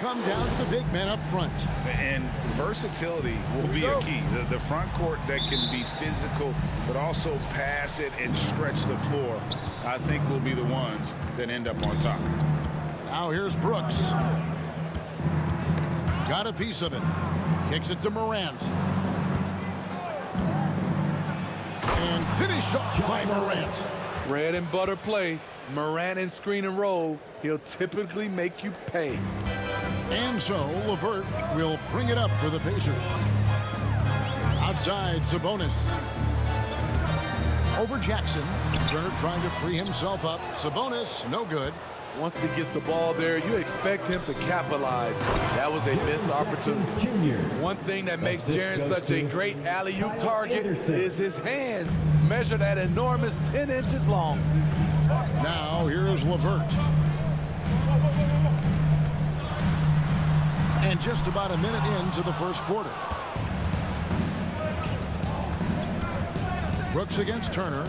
come down to the big man up front. And versatility will be a key. The front court that can be physical, but also pass it and stretch the floor, I think will be the ones that end up on top. Now here's Brooks. Got a piece of it. Kicks it to Morant. And finished off by Morant. Bread and butter play. Morant and screen and roll. He'll typically make you pay. And so LeVert will bring it up for the Pacers. Outside, Sabonis. Over Jackson. Turner trying to free himself up. Sabonis, no good. Once he gets the ball there, you expect him to capitalize. That was a missed opportunity. One thing that makes Jaren such a great alley-oop target is his hands, measured at enormous 10 inches long. Now here's LeVert. And just about a minute into the first quarter. Brooks against Turner.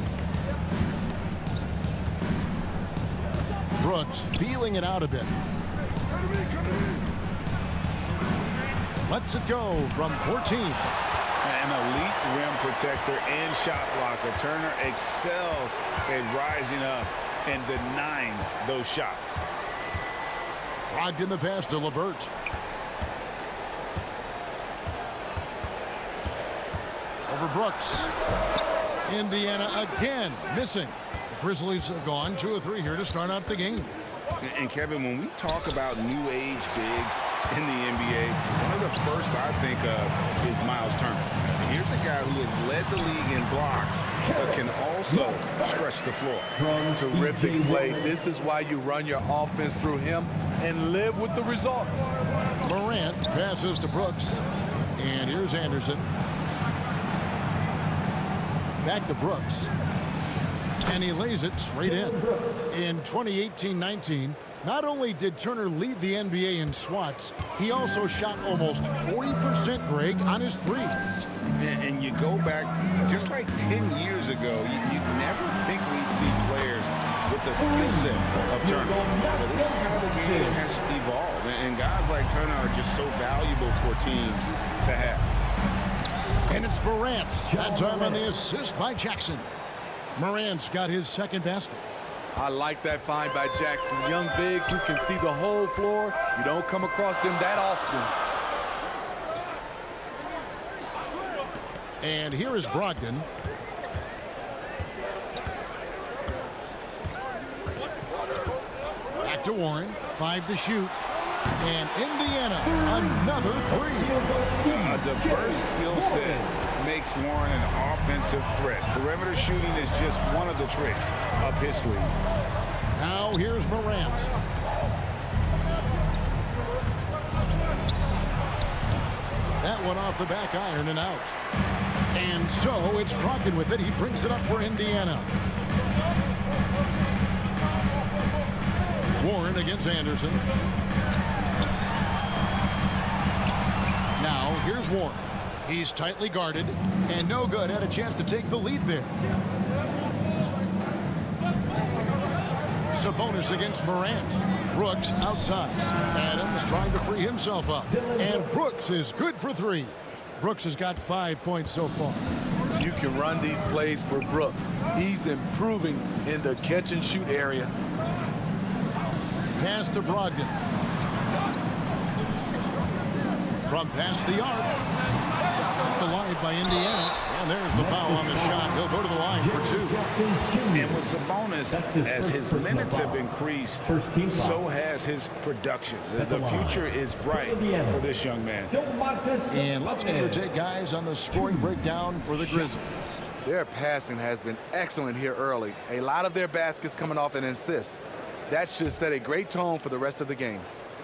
Brooks feeling it out a bit. Lets it go from 14. An elite rim protector and shot blocker. Turner excels at rising up and denying those shots. Locked in the pass to LeVert. Over Brooks. Indiana again missing. Grizzlies have gone 2 of 3 here to start out the game. And Kevin, when we talk about new age bigs in the NBA, one of the first I think of is Miles Turner. And here's a guy who has led the league in blocks, but can also stretch the floor. Terrific play. This is why you run your offense through him and live with the results. Morant passes to Brooks. And here's Anderson. Back to Brooks. And he lays it straight in. In 2018-19, not only did Turner lead the NBA in swats, he also shot almost 40%, Greg, on his threes. And you go back just like 10 years ago, you'd never think we'd see players with the skill set of Turner. But this is how the game has evolved. And guys like Turner are just so valuable for teams to have. And it's Morant. That time on the assist by Jackson. Morant's got his second basket. I like that find by Jackson. Young bigs who can see the whole floor. You don't come across them that often. And here is Brogdon. Back to Warren. 5 to shoot. And Indiana, another 3. A diverse skill set makes Warren an offensive threat. Perimeter shooting is just one of the tricks up his sleeve. Now here's Morant. That one off the back iron and out. And so it's Brogdon with it. He brings it up for Indiana. Warren against Anderson. Now here's Warren. He's tightly guarded and no good. Had a chance to take the lead there. Sabonis against Morant. Brooks outside. Adams trying to free himself up. And Brooks is good for 3. Brooks has got 5 points so far. You can run these plays for Brooks. He's improving in the catch and shoot area. Pass to Brogdon. From past the arc. Up the line by Indiana. And there's the foul on the shot. He'll go to the line for 2. And with Sabonis, as his minutes have increased, so has his production. The future is bright for this young man. And let's get your take, guys, on the scoring breakdown for the Grizzlies. Their passing has been excellent here early. A lot of their baskets coming off an assist. That should set a great tone for the rest of the game.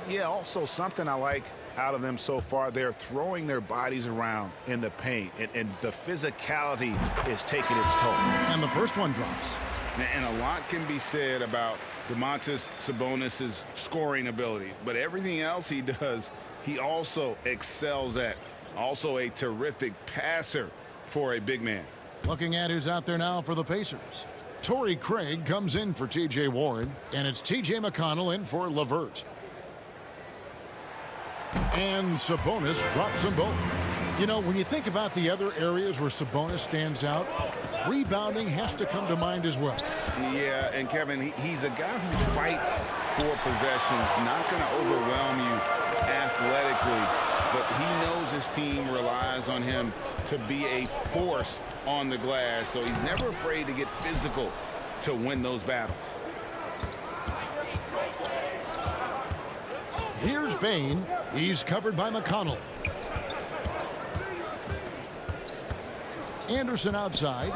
Yeah, also something I like out of them so far, they're throwing their bodies around in the paint, and the physicality is taking its toll. And the first one drops. And a lot can be said about Domantas Sabonis' scoring ability, but everything else he does, he also excels at. Also a terrific passer for a big man. Looking at who's out there now for the Pacers. Torrey Craig comes in for T.J. Warren, and it's T.J. McConnell in for LeVert. And Sabonis drops them both. You know, when you think about the other areas where Sabonis stands out, rebounding has to come to mind as well. Yeah, and Kevin, he's a guy who fights for possessions, not going to overwhelm you athletically, but he knows his team relies on him to be a force on the glass, so he's never afraid to get physical to win those battles. Here's Bane. He's covered by McConnell. Anderson outside.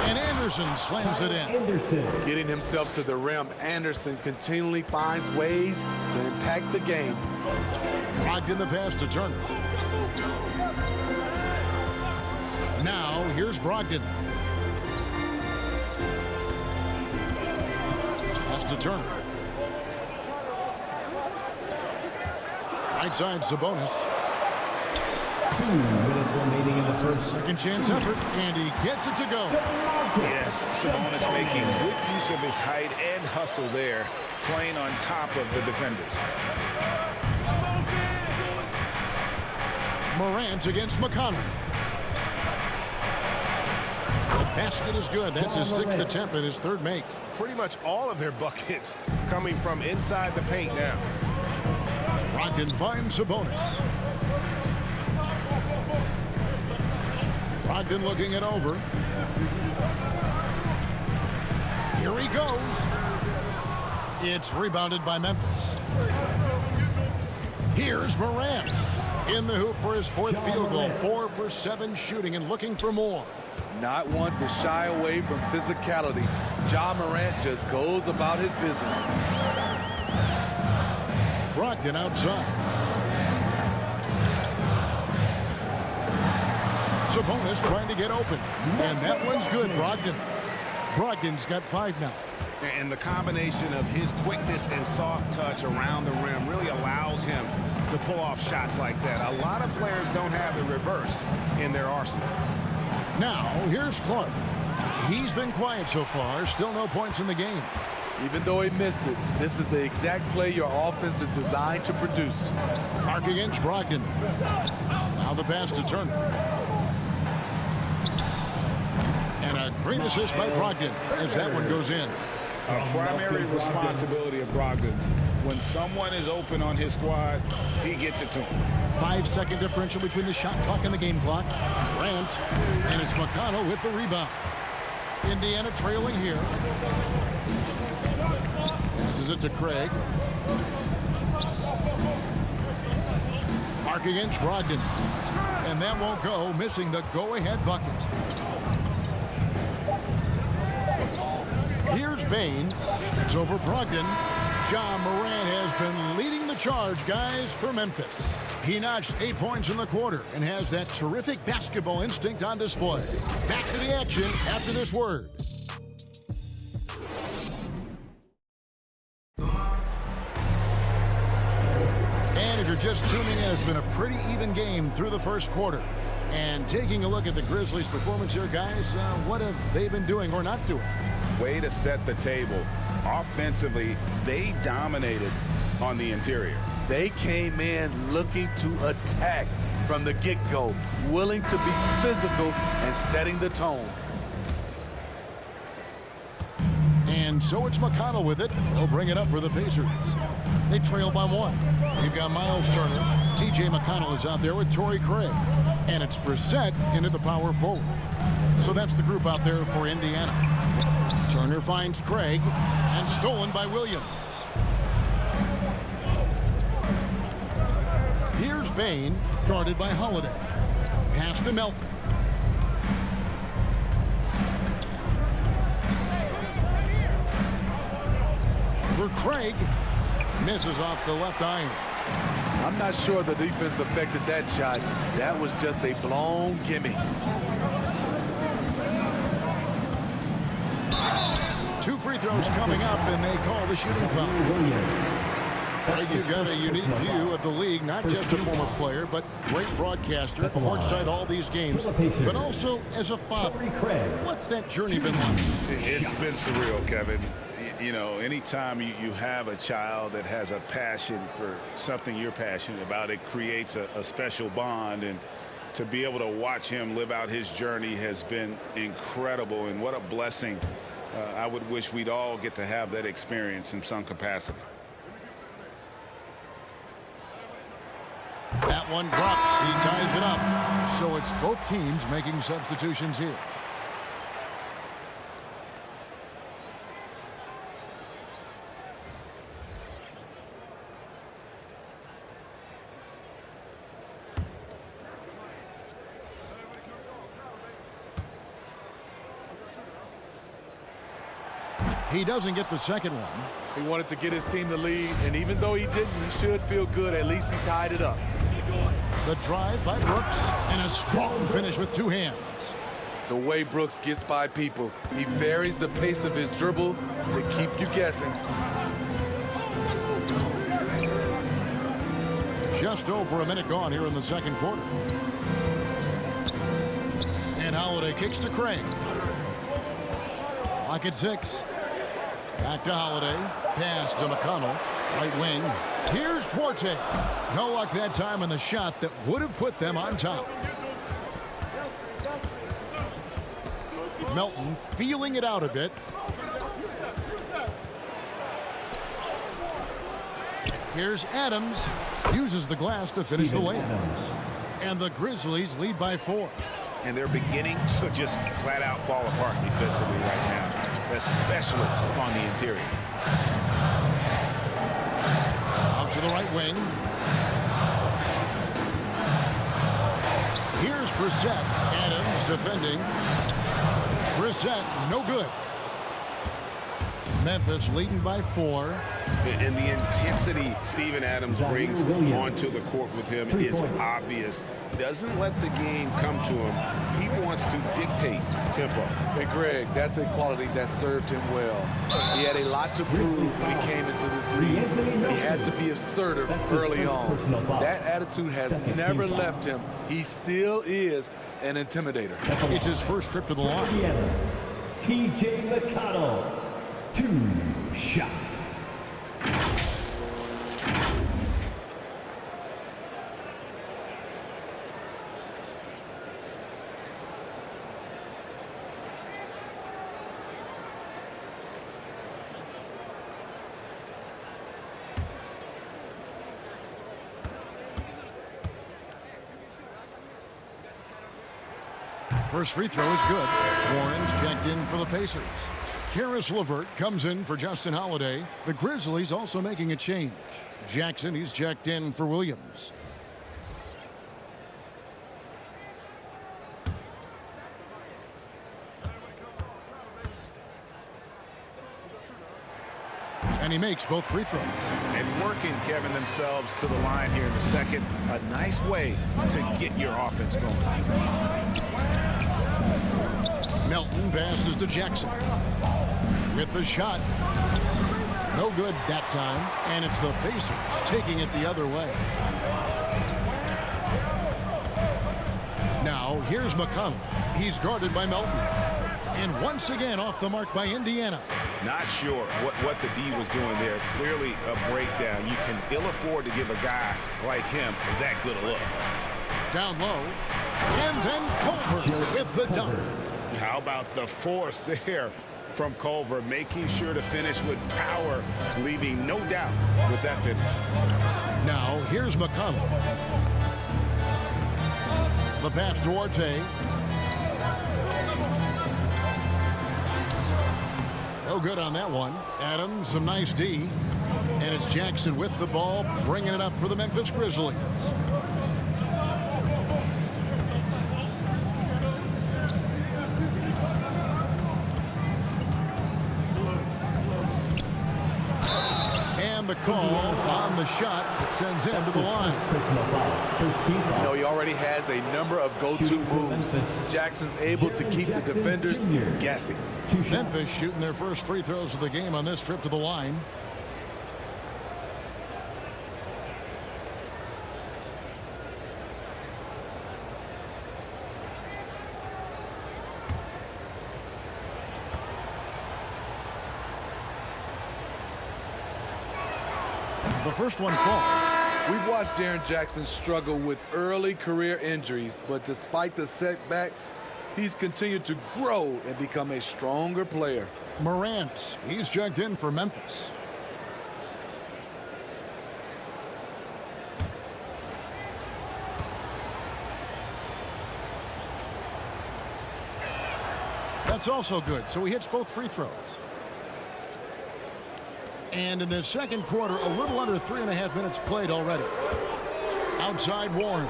And Anderson slams it in. Getting himself to the rim, Anderson continually finds ways to impact the game. Brogdon the pass to Turner. Now here's Brogdon. Pass to Turner. Right side Sabonis. 2 minutes remaining in the first. Second chance effort, and he gets it to go. Yes, Sabonis making good use of his height and hustle there, playing on top of the defenders. Morant against McConnell. The basket is good. That's his 6th attempt and his 3rd make. Pretty much all of their buckets coming from inside the paint now. Brogdon finds Sabonis. Brogdon looking it over. Here he goes. It's rebounded by Memphis. Here's Morant. In the hoop for his 4th field goal. 4 for 7 shooting and looking for more. Not one to shy away from physicality. Ja Morant just goes about his business. Brogdon outside. Sabonis trying to get open. And that one's good, Brogdon. Brogdon's got 5 now. And the combination of his quickness and soft touch around the rim really allows him to pull off shots like that. A lot of players don't have the reverse in their arsenal. Now, here's Clark. He's been quiet so far. Still no points in the game. Even though he missed it, this is the exact play your offense is designed to produce. Clark against Brogdon. Now the pass to Turner. And a great assist by Brogdon as that one goes in. A primary responsibility of Brogdon's. When someone is open on his squad, he gets it to him. 5-second differential between the shot clock and the game clock. Grant, and it's McConnell with the rebound. Indiana trailing here. Passes it to Craig. Mark against Brogdon. And that won't go, missing the go-ahead bucket. Here's Bane. It's over Brogdon. Ja Morant has been leading the charge, guys, for Memphis. He notched 8 points in the quarter and has that terrific basketball instinct on display. Back to the action after this word. And if you're just tuning in, it's been a pretty even game through the first quarter. And taking a look at the Grizzlies' performance here, guys, what have they been doing or not doing? Way to set the table. Offensively, they dominated on the interior. They came in looking to attack from the get-go, willing to be physical and setting the tone. And so it's McConnell with it. He'll bring it up for the Pacers. They trail by 1. We've got Miles Turner. T.J. McConnell is out there with Torrey Craig. And it's Brissett into the power forward. So that's the group out there for Indiana. Turner finds Craig and stolen by Williams. Here's Bane, guarded by Holiday. Pass to Melton. For Craig, misses off the left iron. I'm not sure the defense affected that shot. That was just a blown gimme. 2 free throws coming up, and they call the shooting foul. Craig, you've got a unique view of the league, not just a former player, but great broadcaster, courtside all these games, but also as a father. What's that journey been like? It's been surreal, Kevin. You know, anytime you have a child that has a passion for something you're passionate about, it creates a special bond. And to be able to watch him live out his journey has been incredible. And what a blessing. I would wish we'd all get to have that experience in some capacity. That one drops. He ties it up. So it's both teams making substitutions here. He doesn't get the second one. He wanted to get his team the lead, and even though he didn't, he should feel good. At least he tied it up. The drive by Brooks, and a strong finish with two hands. The way Brooks gets by people, he varies the pace of his dribble to keep you guessing. Just over a minute gone here in the second quarter. And Holiday kicks to Craig. Clock at 6. Back to Holiday. Pass to McConnell. Right wing. Here's Duarte. No luck that time on the shot that would have put them on top. Melton feeling it out a bit. Here's Adams. Uses the glass to finish the layup. And the Grizzlies lead by 4. And they're beginning to just flat out fall apart defensively right now, especially on the interior. Out to the right wing. Here's Brissett. Adams defending. Brissett, no good. Memphis leading by 4. And the intensity Steven Adams brings onto the court with him is obvious. He doesn't let the game come to him. He wants to dictate tempo. Hey, Greg, that's a quality that served him well. He had a lot to prove when he came into this league. He had to be assertive early on. That attitude has never left him. He still is an intimidator. It's his first trip to the line. T.J. McConnell, 2 shots. First free throw is good. Warren's checked in for the Pacers. Karis LeVert comes in for Justin Holiday. The Grizzlies also making a change. Jackson, he's checked in for Williams. And he makes both free throws. And working, Kevin, themselves to the line here in the second. A nice way to get your offense going. Melton passes to Jackson. With the shot. No good that time. And it's the Pacers taking it the other way. Now, here's McConnell. He's guarded by Melton. And once again off the mark by Indiana. Not sure what the D was doing there. Clearly a breakdown. You can ill afford to give a guy like him that good a look. Down low. And then Culver with the dunk. How about the force there from Culver, making sure to finish with power, leaving no doubt with that finish. Now, here's McConnell. The pass to Duarte. No good on that one. Adams, some nice D. And it's Jackson with the ball, bringing it up for the Memphis Grizzlies. The call on the shot that sends him to the line. You know, he already has a number of go-to moves. Jackson's able to keep the defenders guessing. Memphis shooting their first free throws of the game on this trip to the line. The first one falls. We've watched Jaren Jackson struggle with early career injuries, but despite the setbacks, he's continued to grow and become a stronger player. Morant, he's checked in for Memphis. That's also good, so he hits both free throws. And in the second quarter, a little under 3.5 minutes played already. Outside Warren.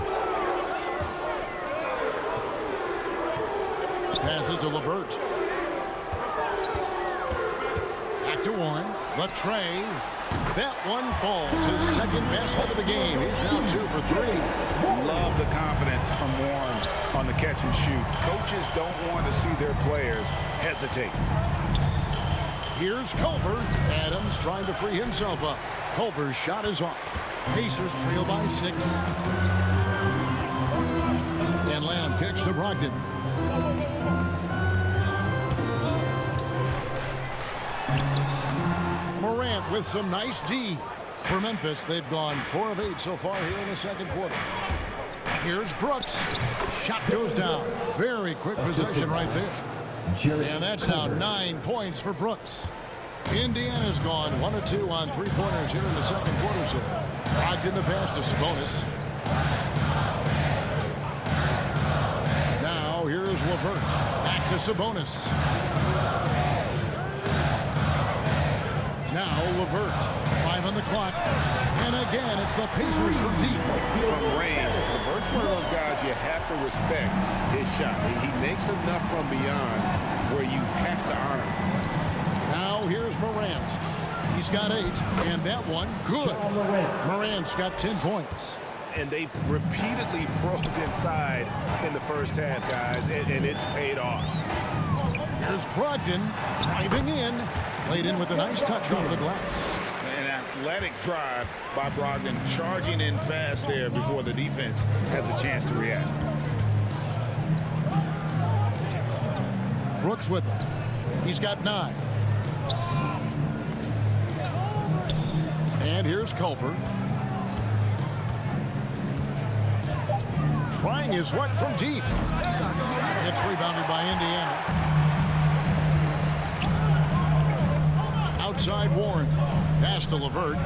Passes to LeVert. Back to Warren. The tray. That one falls. His second basket of the game. He's now 2 for 3. Love the confidence from Warren on the catch and shoot. Coaches don't want to see their players hesitate. Here's Culver. Adams trying to free himself up. Culver's shot is off. Pacers trail by 6. And Lamb kicks to Brogdon. Morant with some nice D. For Memphis, they've gone 4 of 8 so far here in the second quarter. Here's Brooks. Shot goes down. Very quick possession right there. And that's now 9 points for Brooks. Indiana's gone 1 of 2 on 3-pointers here in the second quarter so far. Brogdon the pass to Sabonis. Now here's LeVert. Back to Sabonis. Now LeVert. 5 on the clock. And again, it's the Pacers from deep. From range, LeVert's one of those guys you have to respect his shot. He makes enough from beyond where you have to honor him. Now here's Morant. He's got 8, and that one good. Morant's got 10 points. And they've repeatedly probed inside in the first half, guys, and it's paid off. Here's Brogdon driving in. Played in with a nice touch off the glass. An athletic drive by Brogdon, charging in fast there before the defense has a chance to react. Brooks with him. He's got 9. And here's Culver. Trying his luck from deep. It's rebounded by Indiana. Outside Warren. Pass to LeVert.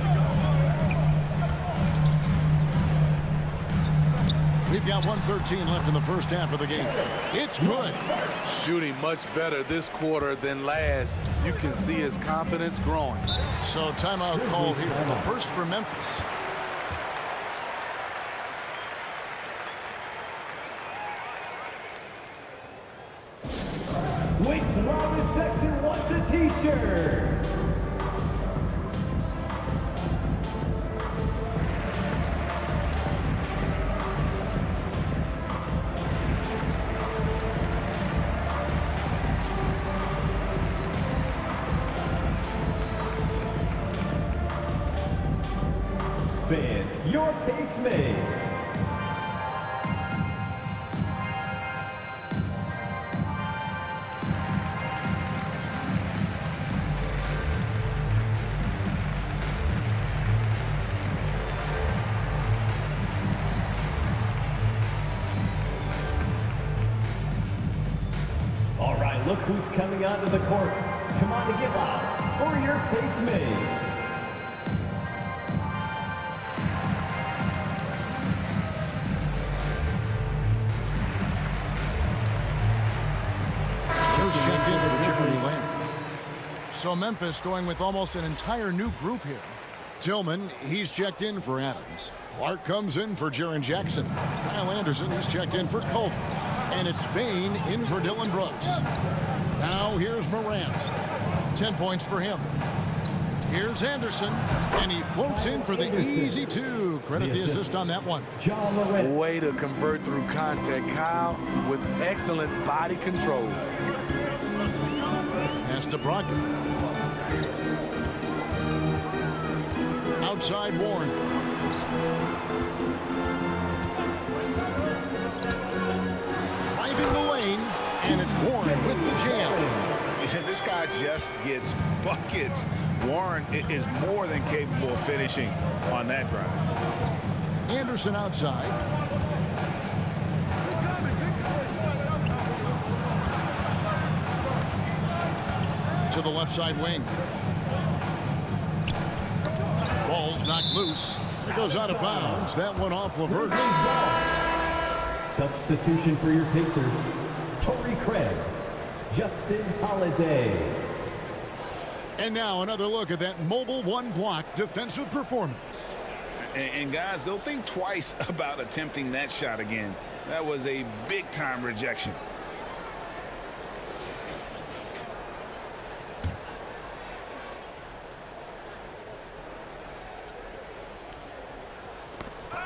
We've got 1:13 left in the first half of the game. It's good. Shooting much better this quarter than last. You can see his confidence growing. So timeout called here. The first for Memphis. Weights Longest Section wants a t-shirt. Fans, your pacemates. All right, look who's coming onto the court. Come on to give out for your pacemates. Checked in for Jeremy Lamb. So Memphis going with almost an entire new group here. Tillman, he's checked in for Adams. Clark comes in for Jaren Jackson. Kyle Anderson, he's checked in for Culver. And it's Bain in for Dylan Brooks. Now here's Morant. 10 points for him. Here's Anderson, and he floats in for the easy 2. Credit the assist on that one. Way to convert through contact, Kyle, with excellent body control. Pass to Brogdon. Outside Warren. Driving the lane, and it's Warren with the jam. And this guy just gets buckets Warren is more than capable of finishing on that drive. Anderson outside. To the left side wing. Ball's knocked loose. It goes out of bounds. That one off Levert. Substitution for your Pacers, Torrey Craig, Justin Holiday. And now another look at that mobile one-block defensive performance. And guys, they'll think twice about attempting that shot again. That was a big-time rejection.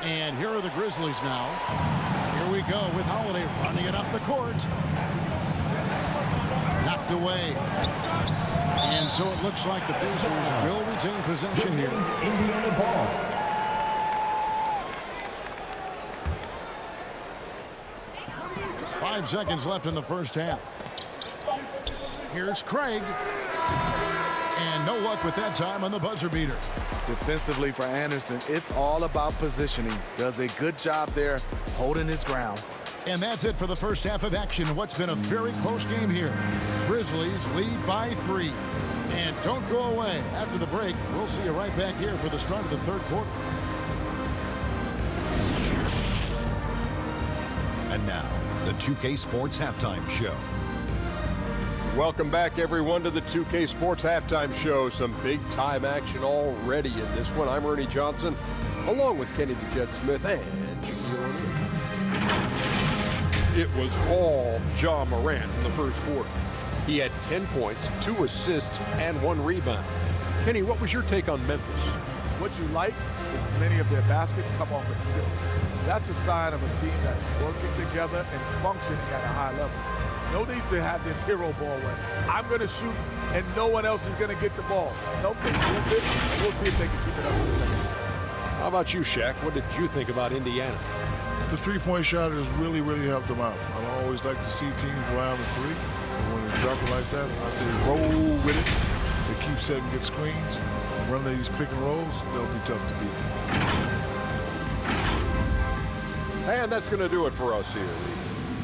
And here are the Grizzlies now. Here we go with Holiday running it up the court. Knocked away. And so it looks like the Pacers will retain possession here. Indiana ball. Five seconds left in the first half. Here's Craig. And no luck with that time on the buzzer beater. Defensively for Anderson, it's all about positioning. Does a good job there holding his ground. And that's it for the first half of action. What's been a very close game here. Grizzlies lead by 3. And don't go away. After the break, we'll see you right back here for the start of the third quarter. And now, the 2K Sports Halftime Show. Welcome back, everyone, to the 2K Sports Halftime Show. Some big-time action already in this one. I'm Ernie Johnson, along with Kenny the Jet Smith and it was all Ja Morant in the first quarter. He had 10 points, 2 assists, and 1 rebound. Kenny, what was your take on Memphis? What you like is many of their baskets come off assists. That's a sign of a team that's working together and functioning at a high level. No need to have this hero ball where I'm going to shoot and no one else is going to get the ball. Nope, they move it, and we'll see if they can keep it up in the second. How about you, Shaq? What did you think about Indiana? The three-point shot has really, really helped them out. I always like to see teams round the three. And when they drop it like that, I say roll with it. They keep setting good screens, run these pick and rolls, they'll be tough to beat. And that's going to do it for us here.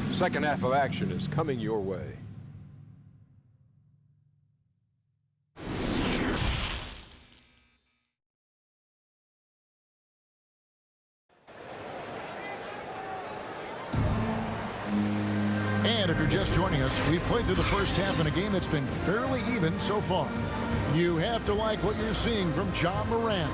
The second half of action is coming your way. And if you're just joining us, we've played through the first half in a game that's been fairly even so far. You have to like what you're seeing from Ja Morant.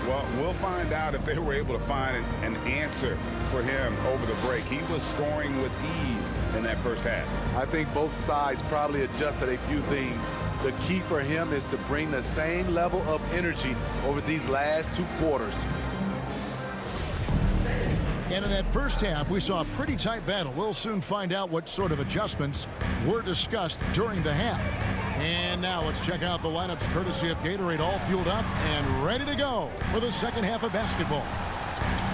Well, we'll find out if they were able to find an answer for him over the break. He was scoring with ease in that first half. I think both sides probably adjusted a few things. The key for him is to bring the same level of energy over these last 2 quarters. And in that first half, we saw a pretty tight battle. We'll soon find out what sort of adjustments were discussed during the half. And now let's check out the lineups courtesy of Gatorade, all fueled up and ready to go for the second half of basketball.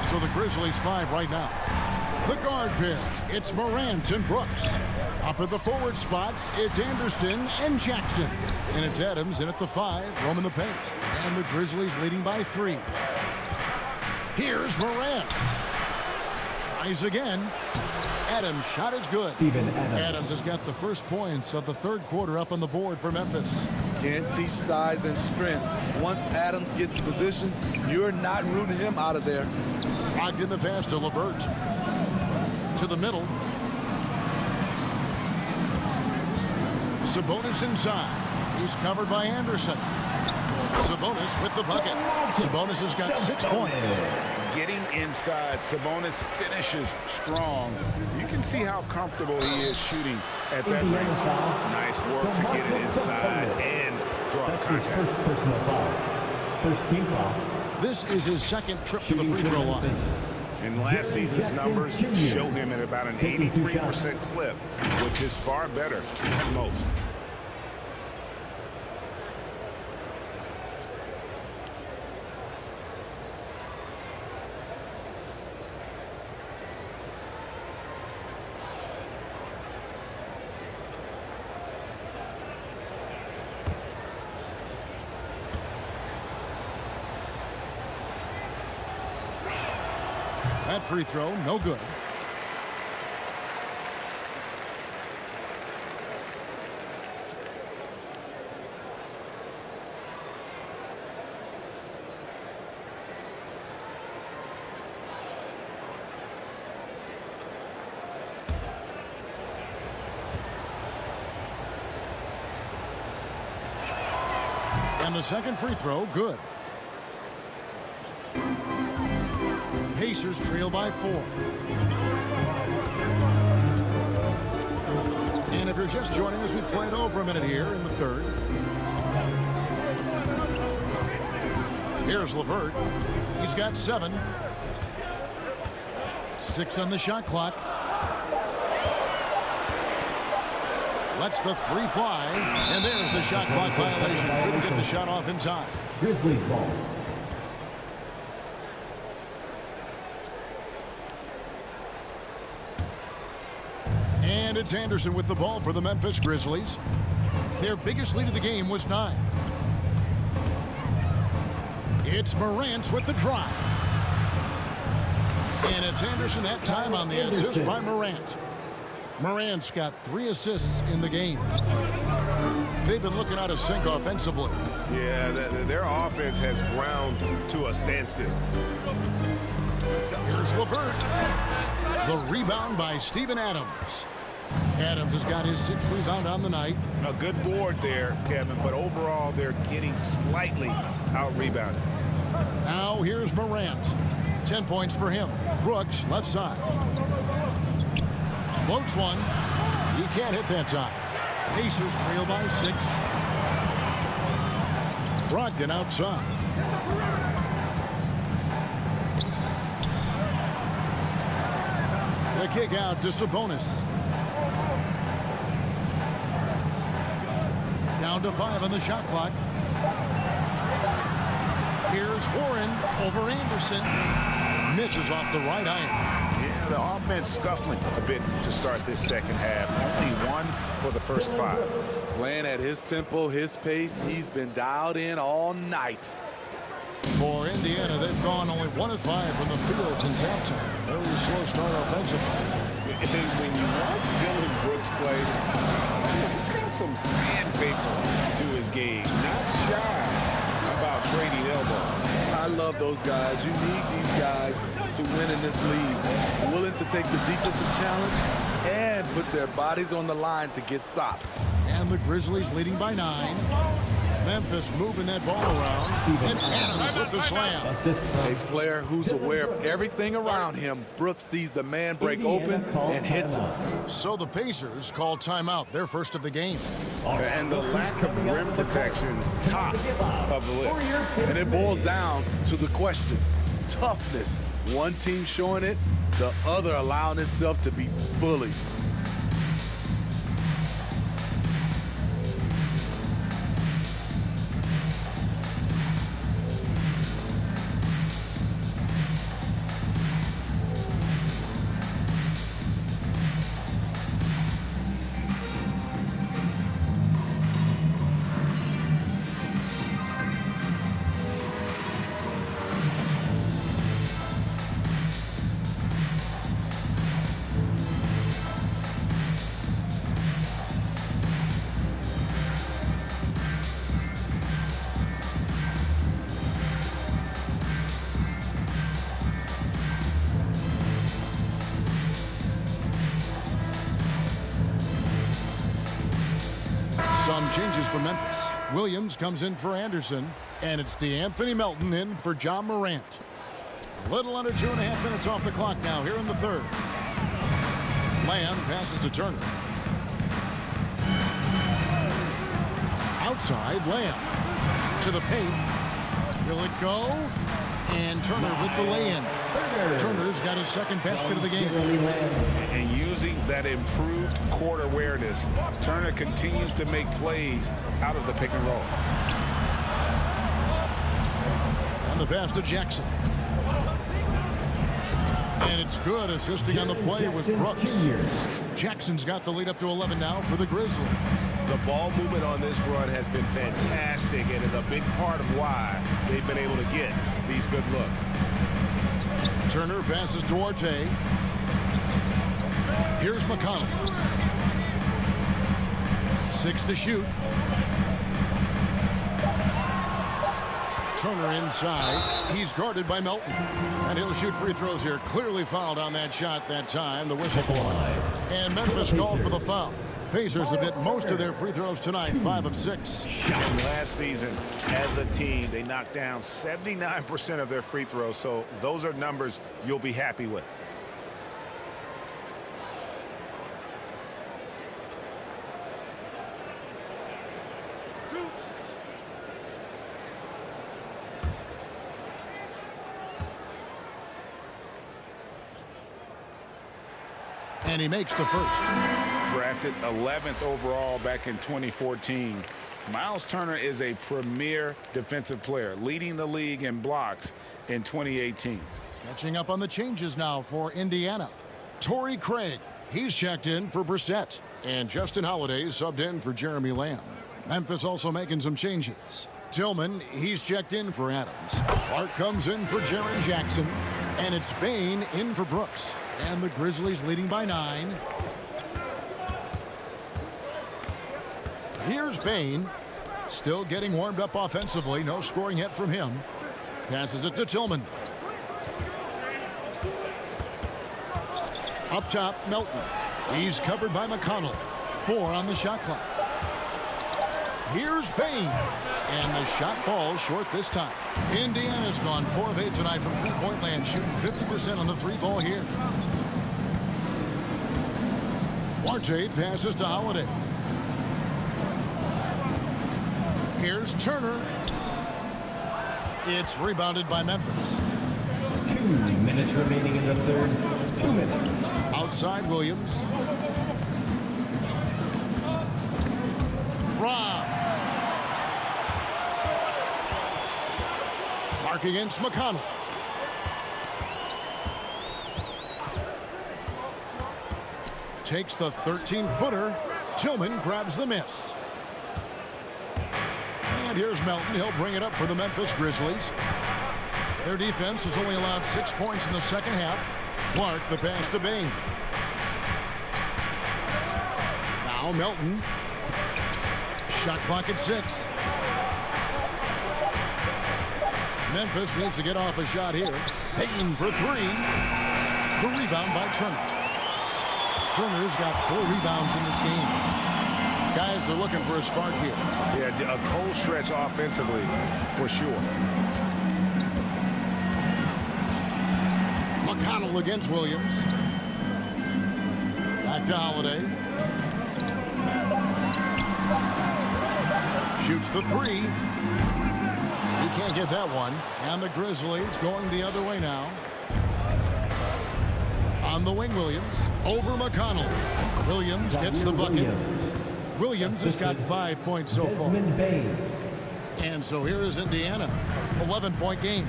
So the Grizzlies 5 right now. The guard pair, it's Morant and Brooks. Up at the forward spots, it's Anderson and Jackson. And it's Adams in at the 5, roaming the paint. And the Grizzlies leading by 3. Here's Morant. Tries again. Adams' shot is good. Steven Adams. Adams has got the first points of the third quarter up on the board for Memphis. Can't teach size and strength. Once Adams gets position, you're not rooting him out of there. Locked in the pass to Levert. To the middle. Sabonis inside. He's covered by Anderson. Sabonis with the bucket. Sabonis has got 6 points. Getting inside, Sabonis finishes strong. You can see how comfortable he is shooting at that range. Nice work to get it inside and draw That's his contact. first personal foul. First team foul. This is his second trip to the free throw line. And last season's numbers show him at about an 83% clip, which is far better than most. That free throw, no good. And the second free throw, good. Pacers trail by 4. And if you're just joining us, we played over a minute here in the third. Here's LeVert. He's got 7. 6 on the shot clock. Lets the 3 fly, and there's the shot clock violation. Couldn't get the shot off in time. Grizzlies ball. And it's Anderson with the ball for the Memphis Grizzlies. Their biggest lead of the game was 9. It's Morant with the drive. And it's Anderson that time on the assist by Morant. Morant's got 3 assists in the game. They've been looking out of sync offensively. Yeah, their offense has ground to a standstill. Here's LeVert. The rebound by Steven Adams. Adams has got his 6th rebound on the night. A good board there, Kevin, but overall they're getting slightly out-rebounded. Now here's Morant. 10 points for him. Brooks, left side. Floats one. He can't hit that time. Pacers trail by 6. Brogdon outside. The kick out to Sabonis. Down to 5 on the shot clock. Here's Warren over Anderson. Misses off the right iron. Yeah, the offense scuffling a bit to start this second half. Only 1 for the first 5. Playing at his tempo, his pace. He's been dialed in all night. For Indiana, they've gone only 1 of 5 from the field since halftime. Very slow start offensively. When you watch Dylan Brooks play, he's got some sandpaper to his game. Not shy about trading elbows. I love those guys. You need these guys to win in this league. Willing to take the defensive challenge and put their bodies on the line to get stops. And the Grizzlies leading by 9. Memphis moving that ball around. And Adams with the slam. A player who's aware of everything around him. Brooks sees the man break open and hits him. So the Pacers call timeout, their first of the game. And the lack of rim protection, top of the list. And it boils down to the question. Toughness. One team showing it, the other allowing itself to be bullied. Some changes for Memphis. Williams comes in for Anderson, and it's DeAnthony Melton in for John Morant. A little under 2.5 minutes off the clock now here in the third. Lamb passes to Turner. Outside, Lamb to the paint. Will it go? And Turner with the lay-in. Turner's got his second basket of the game. And using that improved court awareness, Turner continues to make plays out of the pick and roll. And the pass to Jackson. And it's good, assisting on the play with Brooks. Jackson's got the lead up to 11 now for the Grizzlies. The ball movement on this run has been fantastic and is a big part of why they've been able to get these good looks. Turner passes Duarte. Here's McConnell. 6 to shoot. Turner inside. He's guarded by Melton. And he'll shoot free throws here. Clearly fouled on that shot that time. The whistle blown. And Memphis called for the foul. Pacers have hit most of their free throws tonight, 5 of 6. And last season, as a team, they knocked down 79% of their free throws, so those are numbers you'll be happy with. And he makes the first. Drafted 11th overall back in 2014. Miles Turner is a premier defensive player, leading the league in blocks in 2018. Catching up on the changes now for Indiana. Torrey Craig, he's checked in for Brissett. And Justin Holiday subbed in for Jeremy Lamb. Memphis also making some changes. Tillman, he's checked in for Adams. Clark comes in for Jaren Jackson. And it's Bain in for Brooks. And the Grizzlies leading by 9. Here's Bain. Still getting warmed up offensively. No scoring yet from him. Passes it to Tillman. Up top, Melton. He's covered by McConnell. 4 on the shot clock. Here's Bain. And the shot falls short this time. Indiana's gone 4 of 8 tonight from three-point land, shooting 50% on the 3-ball here. Duarte passes to Holiday. Here's Turner. It's rebounded by Memphis. 2 minutes remaining in the third. 2 minutes. Outside Williams. Rob. Clark against McConnell. Takes the 13-footer. Tillman grabs the miss. And here's Melton. He'll bring it up for the Memphis Grizzlies. Their defense has only allowed 6 points in the second half. Clark the pass to Bain. Now Melton. Shot clock at 6. Memphis needs to get off a shot here. Bain for 3. The rebound by Turner. Turner's got 4 rebounds in this game. Guys are looking for a spark here. Yeah, a cold stretch offensively for sure. McConnell against Williams. Back to Holiday. Shoots the 3. He can't get that one. And the Grizzlies going the other way now. On the wing, Williams. Over McConnell. Williams gets the bucket. Williams has got 5 points so far. And so here is Indiana. 11-point game.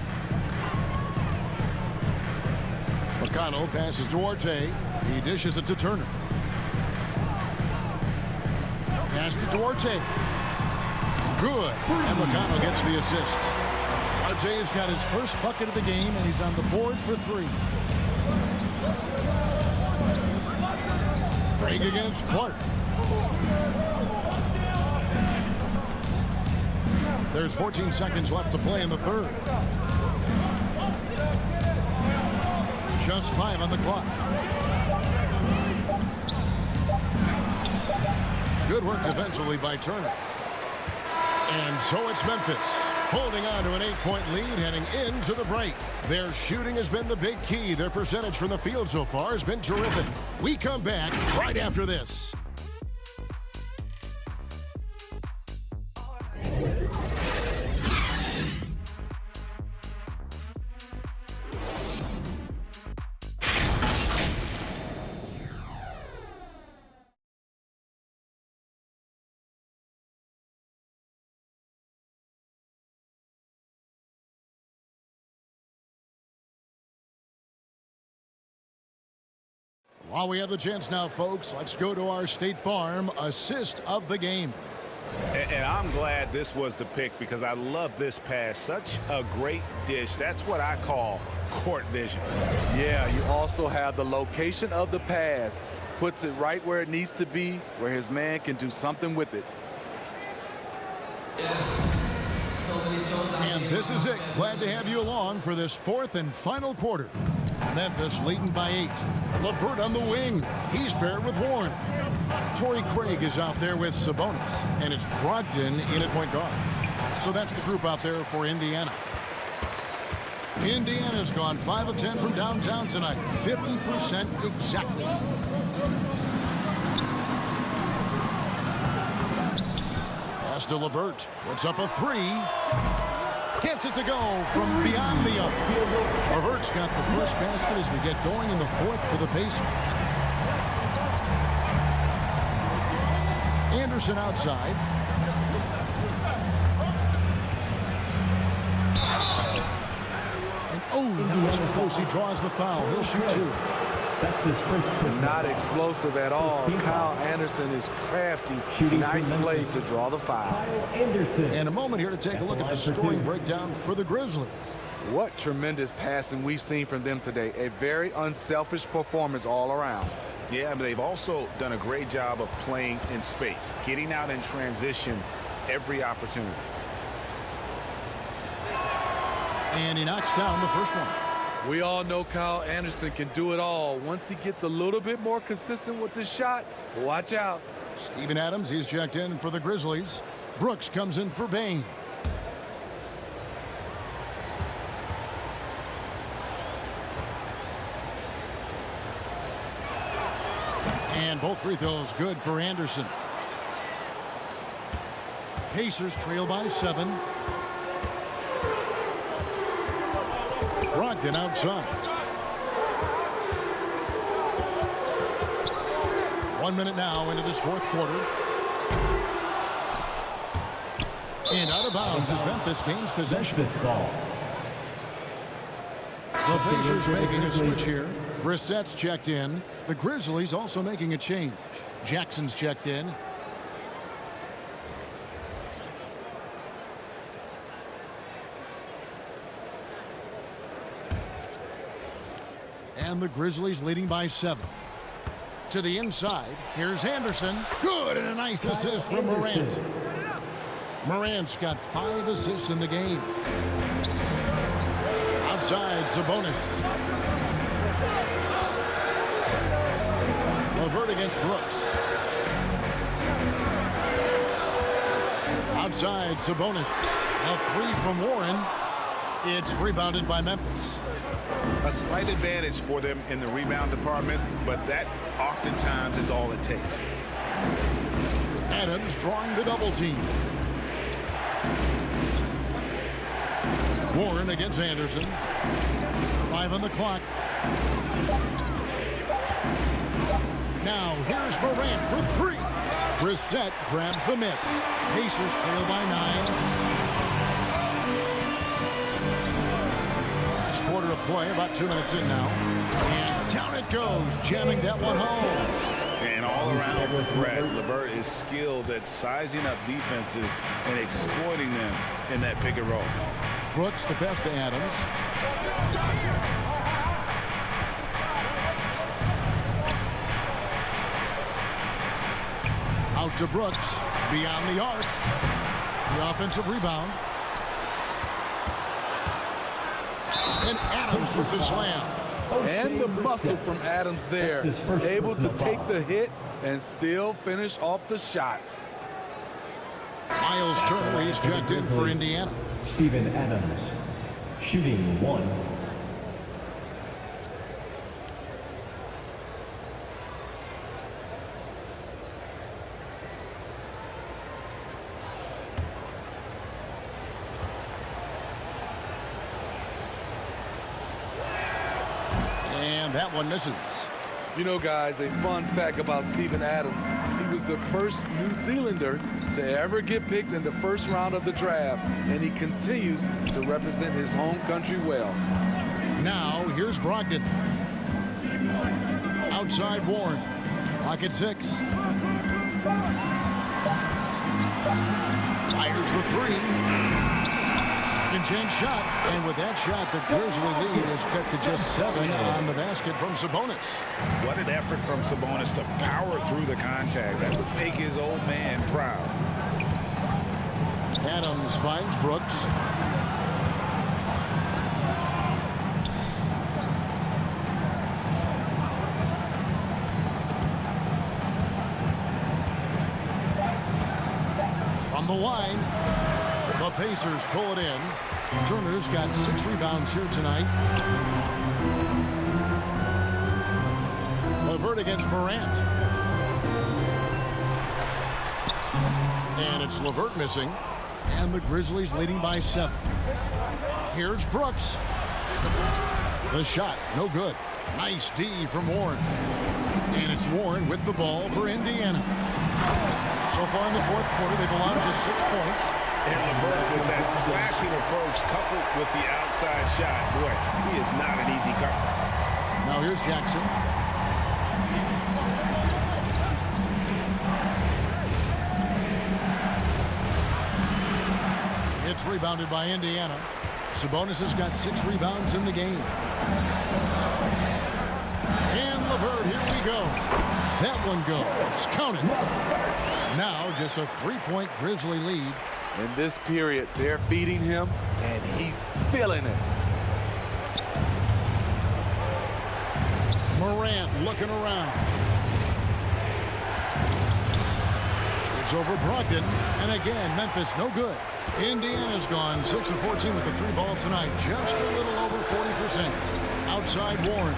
McConnell passes Duarte. He dishes it to Turner. Pass to Duarte. Good. And McConnell gets the assist. Duarte's got his first bucket of the game, and he's on the board for 3. Craig against Clark. There's 14 seconds left to play in the third. Just 5 on the clock. Good work defensively by Turner. And so it's Memphis holding on to an 8-point lead heading into the break. Their shooting has been the big key. Their percentage from the field so far has been terrific. We come back right after this. While we have the chance now, folks, let's go to our State Farm assist of the game. And I'm glad this was the pick because I love this pass. Such a great dish. That's what I call court vision. Yeah, you also have the location of the pass. Puts it right where it needs to be, where his man can do something with it. And this is it. Glad to have you along for this fourth and final quarter. Memphis leading by 8. LeVert on the wing. He's paired with Warren. Torrey Craig is out there with Sabonis. And it's Brogdon in at point guard. So that's the group out there for Indiana. Indiana's gone 5 of 10 from downtown tonight. 50% exactly. Pass to LeVert. Puts up a 3. Gets it to go from beyond the arc. LeVert's got the first basket as we get going in the fourth for the Pacers. Anderson outside. And oh, that was close. He draws the foul. He'll shoot 2. That's his first personal Not foul. explosive at all. Kyle Anderson is crafty. Shooting Nice for play Memphis. to draw the foul. Kyle Anderson. And a moment here to take a look at the scoring breakdown for the Grizzlies. What tremendous passing we've seen from them today. A very unselfish performance all around. Yeah, but they've also done a great job of playing in space, getting out in transition every opportunity. And he knocks down the first one. We all know Kyle Anderson can do it all. Once he gets a little bit more consistent with the shot, watch out. Steven Adams, he's checked in for the Grizzlies. Brooks comes in for Bain. And both free throws good for Anderson. Pacers trail by 7. Brogdon outside. 1 minute now into this fourth quarter. And out of bounds as Memphis gains possession. Memphis ball. The Pacers making a switch here. Brissett's checked in. The Grizzlies also making a change. Jackson's checked in. And the Grizzlies leading by 7. To the inside, here's Anderson. Good, and a nice assist from Morant. Morant's got 5 assists in the game. Outside, Sabonis. LeVert against Brooks. Outside, Sabonis. A 3 from Warren. It's rebounded by Memphis. A slight advantage for them in the rebound department, but that oftentimes is all it takes. Adams drawing the double team. Warren against Anderson. 5 on the clock. Now here's Morant for 3. Brissett grabs the miss. Pacers trail by 9. Last quarter of play, about 2 minutes in now. And down it goes, jamming that one home. And all around threat, LeVert is skilled at sizing up defenses and exploiting them in that pick and roll. Brooks the pass to Adams. Out to Brooks, beyond the arc. The offensive rebound. And Adams with the slam. And the muscle from Adams there. Able to take the hit and still finish off the shot. Miles Turner, he's checked in for Indiana. Steven Adams, shooting 1. And that one misses. You know, guys, a fun fact about Steven Adams. He was the first New Zealander to ever get picked in the first round of the draft, and he continues to represent his home country well. Now, here's Brogdon. Outside Warren. Clock at 6. Fires the three. Second chance shot. And with that shot, the Grizzly lead is cut to just 7 on the basket from Sabonis. What an effort from Sabonis to power through the contact. That would make his old man proud. Adams finds Brooks. From the line, the Pacers pull it in. Turner's got 6 rebounds here tonight. LeVert against Morant. And it's LeVert missing. And the Grizzlies leading by 7. Here's Brooks. The shot, no good. Nice D from Warren. And it's Warren with the ball for Indiana. So far in the fourth quarter, they've allowed just 6 points. And LeVert with that slashing approach coupled with the outside shot. Boy, he is not an easy cover. Now here's Jackson. It's rebounded by Indiana. Sabonis has got 6 rebounds in the game. And LeVert, here we go. That one goes. Count it. Now just a 3-point Grizzly lead. In this period, they're feeding him, and he's feeling it. Morant looking around. It's over Brogdon. And again, Memphis no good. Indiana's gone 6 of 14 with the 3 ball tonight. Just a little over 40%. Outside Warren.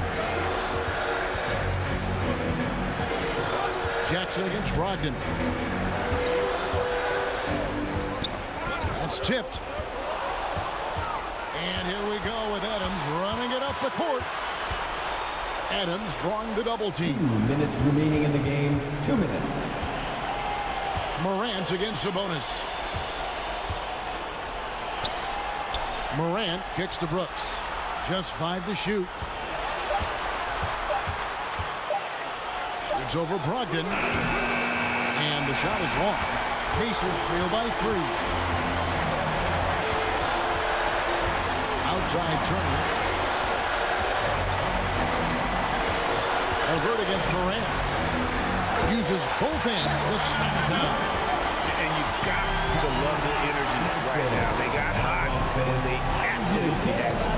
Jackson against Brogdon. That's tipped. And here we go with Adams running it up the court. Adams drawing the double team. 2 minutes remaining in the game. 2 minutes. Morant against Sabonis. Morant kicks to Brooks. Just 5 to shoot. Shoots over Brogdon. And the shot is long. Pacers trail by 3. Outside Turner. LeVert against Morant. Uses both hands to slam it down. And you've got to love the energy right now. They got hot, and they absolutely had to.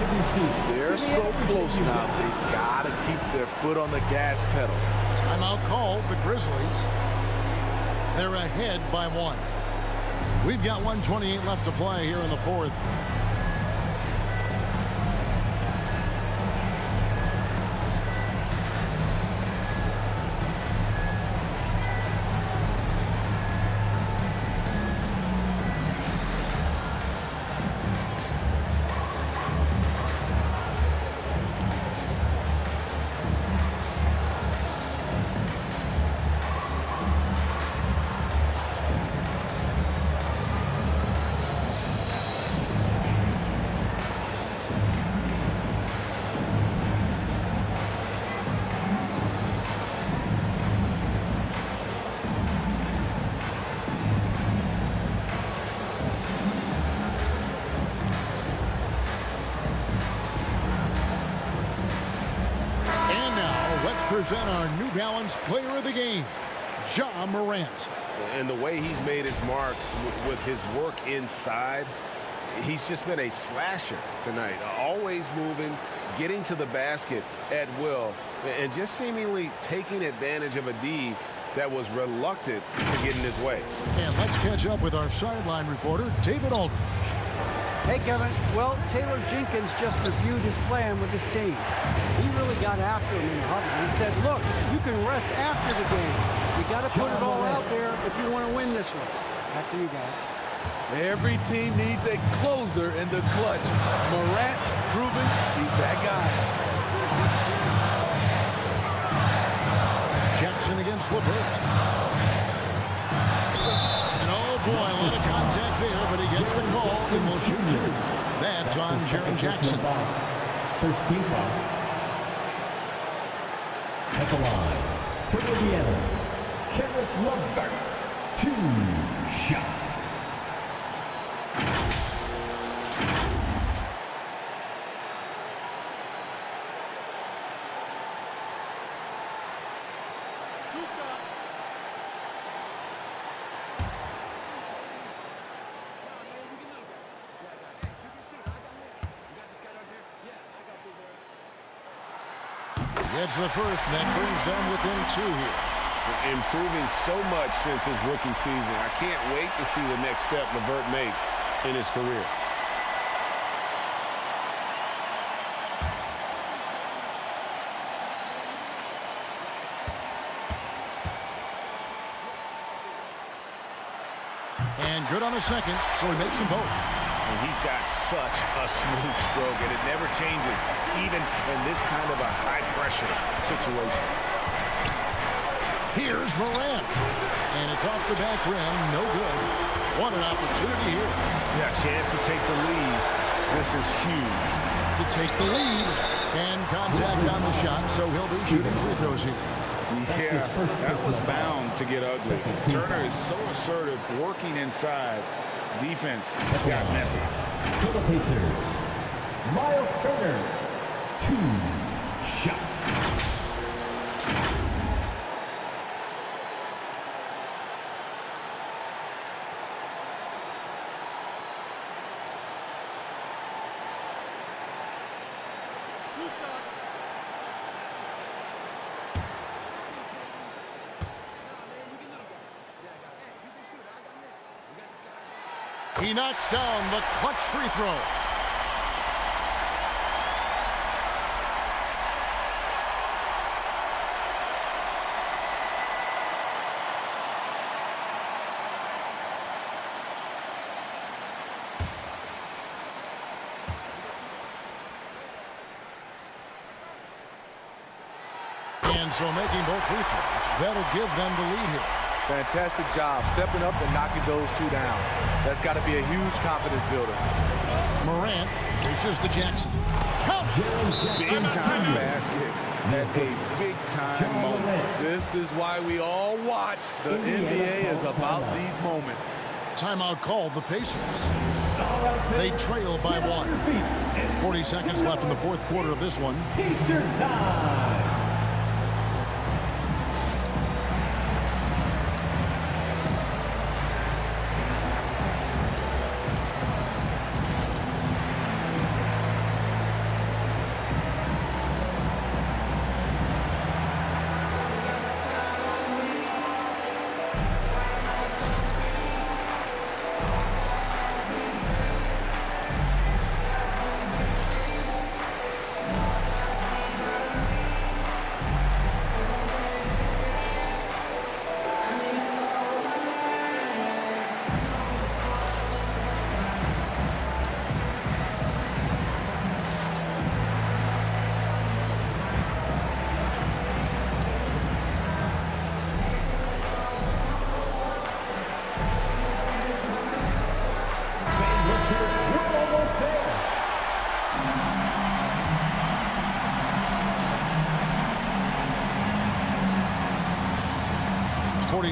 They're so close now, they've got to keep their foot on the gas pedal. Timeout called, the Grizzlies. They're ahead by 1. We've got 1:28 left to play here in the fourth. Present our New Balance Player of the Game, Ja Morant. And the way he's made his mark with his work inside, he's just been a slasher tonight. Always moving, getting to the basket at will, and just seemingly taking advantage of a D that was reluctant to get in his way. And let's catch up with our sideline reporter, David Aldridge. Hey, Kevin. Well, Taylor Jenkins just reviewed his plan with his team. He really got after him in the huddle. He said, look, you can rest after the game. You got to put it all out there if you want to win this one. Back to you guys. Every team needs a closer in the clutch. Morant proving he's that guy. Jackson against LeVert. And oh boy, a lot of contact there, but he gets the call and will shoot 2. That's on Jaren Jackson. First team foul. At the line for Indiana, Karis LeVert. 2 shots. gets the first, and that brings them within 2 here. Improving so much since his rookie season. I can't wait to see the next step LeVert makes in his career. And good on the second, so he makes them both. And he's got such a smooth stroke, and it never changes, even in this kind of a high-pressure situation. Here's Morant. And it's off the back rim. No good. What an opportunity here. Yeah, chance to take the lead. This is huge. To take the lead. And contact on the shot, so he'll be shooting free throws here. Yeah, that was bound to get ugly. Turner is so assertive, working inside. Defense got messy. For the Pacers, Miles Turner, 2 shots. He knocks down the clutch free throw. And so making both free throws, that'll give them the lead here. Fantastic job stepping up and knocking those 2 down. That's got to be a huge confidence builder. Morant pushes to Jackson. Count it! Big-time basket at a big-time moment. This is why we all watch. The NBA is about these moments. Timeout called, the Pacers. They trail by 1. 40 seconds left in the fourth quarter of this one. T-shirt time.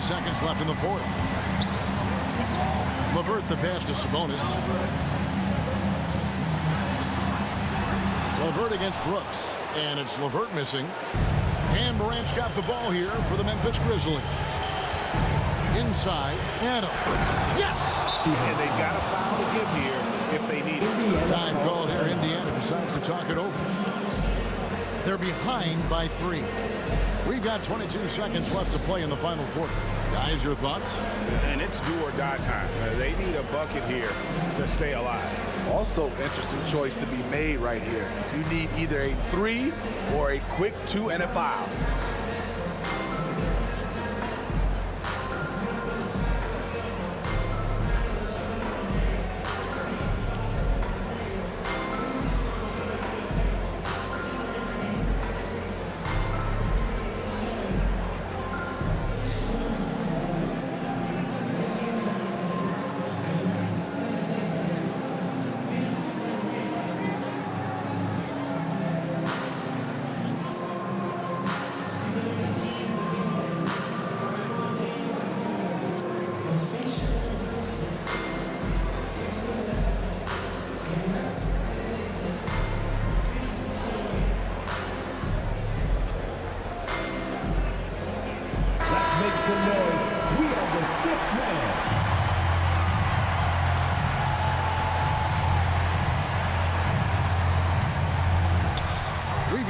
Seconds left in the fourth. LeVert the pass to Sabonis. LeVert against Brooks. And it's LeVert missing. And Morant's got the ball here for the Memphis Grizzlies. Inside, Adams. Yes! And they've got a foul to give here if they need it. Time called here. Indiana decides to talk it over. They're behind by 3. We've got 22 seconds left to play in the final quarter. Guys, your thoughts? And it's do or die time. They need a bucket here to stay alive. Also, interesting choice to be made right here. You need either a 3 or a quick 2 and a foul.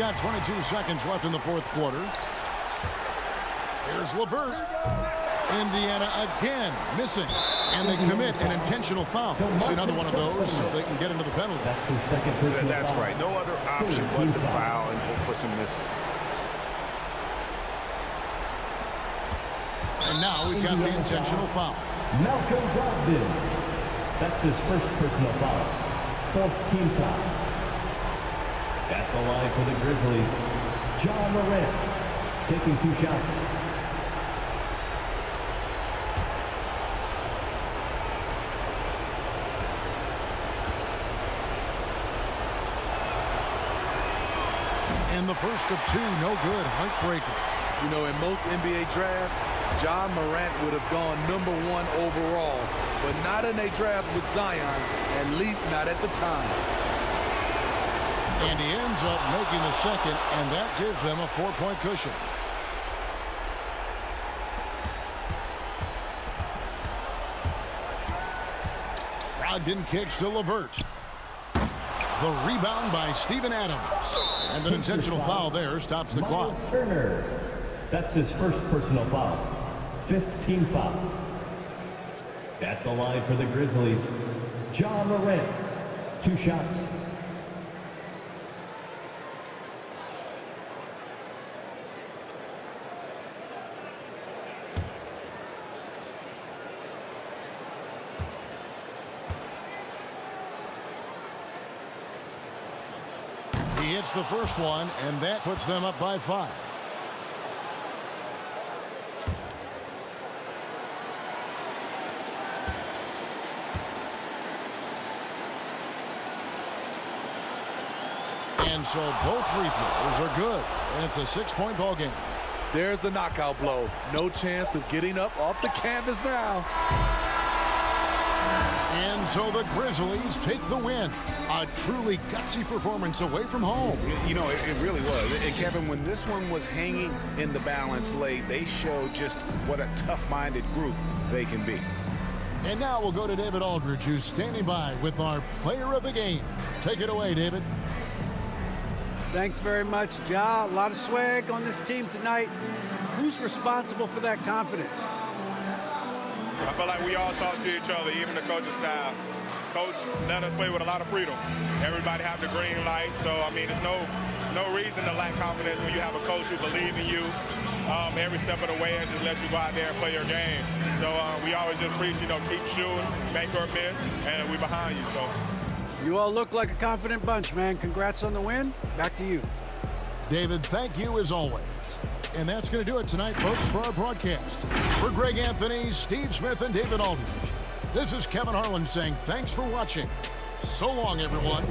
got 22 seconds left in the fourth quarter. Here's LeVert. Indiana again missing. And they commit an intentional foul. See another one of those so they can get into the penalty. That's his second personal That's foul. right. No other option but to foul and hope for some misses. And now we've got the intentional foul. Malcolm Brogdon. That's his first personal foul. Fourth team foul. At the line for the Grizzlies, John Morant taking 2 shots. And the first of 2, no good. Heartbreaker. You know, in most NBA drafts, John Morant would have gone #1 overall, but not in a draft with Zion, at least not at the time. And he ends up making the second, and that gives them a 4-point cushion. Brogdon kicks to LeVert. The rebound by Steven Adams. And an intentional foul there stops the clock. Miles Turner. That's his first personal foul. 5th team foul. At the line for the Grizzlies, John Morant. 2 shots. He hits the first one, and that puts them up by 5. And so both free throws are good, and it's a 6-point ball game. There's the knockout blow. No chance of getting up off the canvas now. And so the Grizzlies take the win. A truly gutsy performance away from home. You know, it really was. And Kevin, when this one was hanging in the balance late, they showed just what a tough-minded group they can be. And now we'll go to David Aldridge, who's standing by with our player of the game. Take it away, David. Thanks very much, Ja. A lot of swag on this team tonight. Who's responsible for that confidence? I feel like we all talk to each other, even the coaching staff. Coach let us play with a lot of freedom. Everybody have the green light, so I mean, there's no reason to lack confidence when you have a coach who believes in you every step of the way and just let you go out there and play your game. So we always just preach, you know, keep shooting, make or miss, and we behind you. So You all look like a confident bunch, man. Congrats on the win. Back to you. David, thank you as always. And that's going to do it tonight, folks, for our broadcast. For Greg Anthony, Steve Smith, and David Aldridge, this is Kevin Harlan saying thanks for watching. So long, everyone.